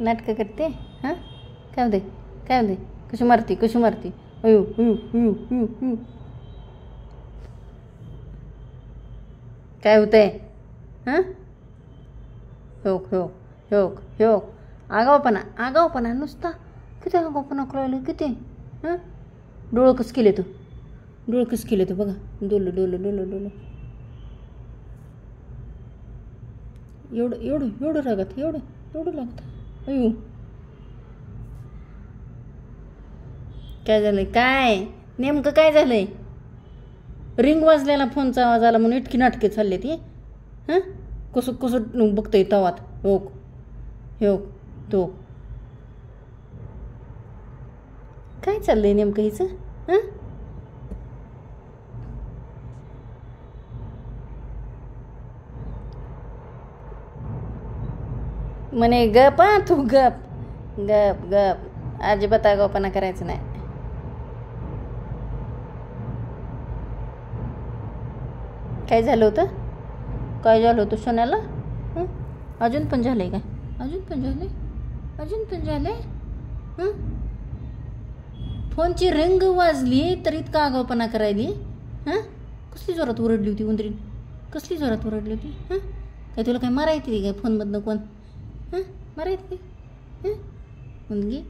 नाटकं करते हां. काय होते काय होते कशी मारती अयो अयो अयो अयो अयो. काय होतंय हां. ह्योक ह्योक ह्योक ह्योक आगावपणा नुसता. किती आगावपणा कळलं किती हां. डोळं कसं केले बघा. डोलं एवढं रागात एवढं लागतं. अयो काय झालंय काय नेमकं काय झालंय. रिंग वाजलेला फोनचा आवाज आला म्हणून इतकी नाटके चालले ती हां. कसं बघतंय तवात ह्योक तो. काय चाललंय नेमकं हिचं हां. म्हणे गप हां तू गप अजिबात आगावपणा करायचं नाही. काय झालं होतं सोन्याला हं. अजून पण झालंय काय अजून पण झालंय हं. फोनची रिंग वाजली तर इतका आगावपणा करायली हां. कसली जोरात ओरडली होती उंदरीन हां. काय तुला काय मारायची काय फोनमधनं कोण हां मारायची हां. उंडकी